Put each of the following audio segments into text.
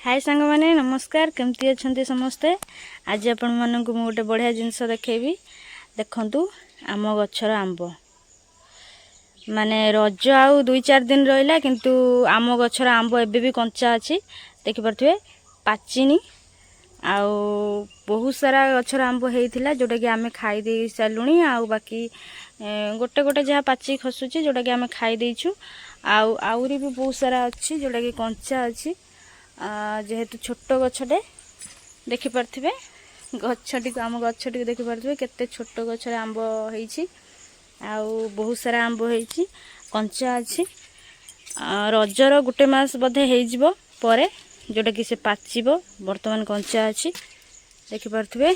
हाय सांग माने नमस्कार केमती अच्छा समस्ते। आज आपण मानक गोटे बढ़िया जिनस देखी देखु आम गचर आंब माने रज आउ 2-4 दिन रहा किंतु आम गचर आंब एबे भी कंचा अच्छी देखिपे पाचिनी आउ बहुत सारा गचर आंब होता जोटा कि आम खाई दे सारूँ आउ बाकी गोटे गोटे जहाँ पाची खसुची जोटा कि आम खाई देचु आउरी भी बहुत सारा अच्छी जोटा कि कंचा अच्छी जेहेतु छोट गछटे देखिपे गछटी को आम गछटी देखिपे केते छोट गछरे आंब होईछि आउ बहुत सारा आंब होईछि कंचा अच्छी रजर गोटे मास बधे हो परे जोटा कि से पाचिबो वर्तमान कंचा अच्छी देखिपे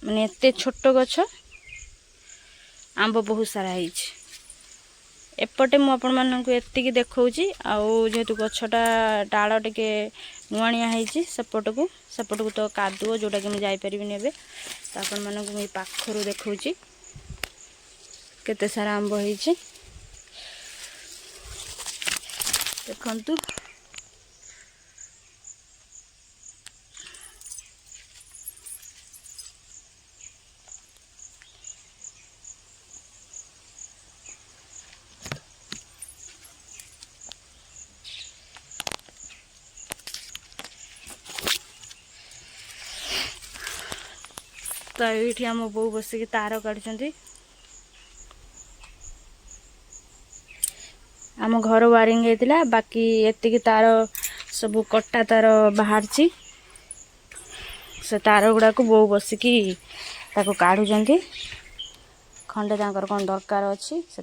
माने एते छोट गछ आंब बहुत सारा होईछि। एपटे मु आपण मानक एतिकी देखौची आउ जेहेतु गछटा डाल टिके नुआणिया होईछि सेपट को तो कादुओ जोटा कि मुझे जाई परिबिनी एबे तो आपण मानक मु पाखरु देखौची केते सारा आंब होईछि देखंतु। तो ये आम बो बसिक तार काढ़ी आम घर वायरिंग होता बाकी एतिकी तार सब कटा तार बाहर से तार गुड़ा को बो बसिकी काढ़ुंट खंडे कौन दरकार अच्छी से।